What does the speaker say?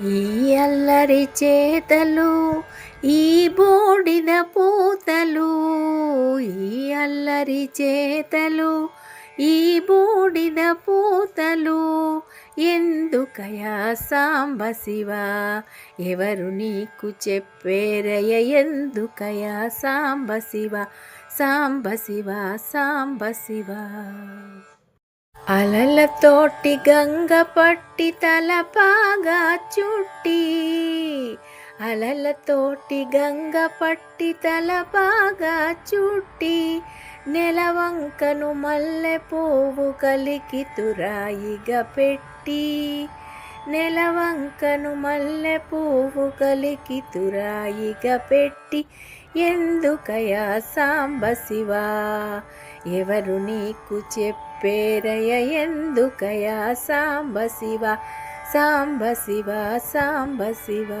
ఈ అల్లరి చేతలు ఈ బోడిన పూతలు, ఈ అల్లరి చేతలు ఈ బూడిద పూతలు, ఎందుకయా సాంబ శివ ఎవరు నీకు చెప్పేరయ, ఎందుకయా సాంబ శివ సాంబ శివ సాంబ శివ. అలలతోటి గంగ పట్టి తలపాగా చుట్టి, అలలతోటి గంగ పట్టి తలపాగా చుట్టి, నెలవంకను మల్లె పువ్వు కలికి తురాయిగా పెట్టి, నెలవంకను మల్లె పువ్వు కలికి తురాయిగా పెట్టి, ఎందుకయా సాంబ శివ ఎవరు నీకు చెప్పేరయ, ఎందుకయా సాంబ శివ సాంబ శివ సాంబ శివ.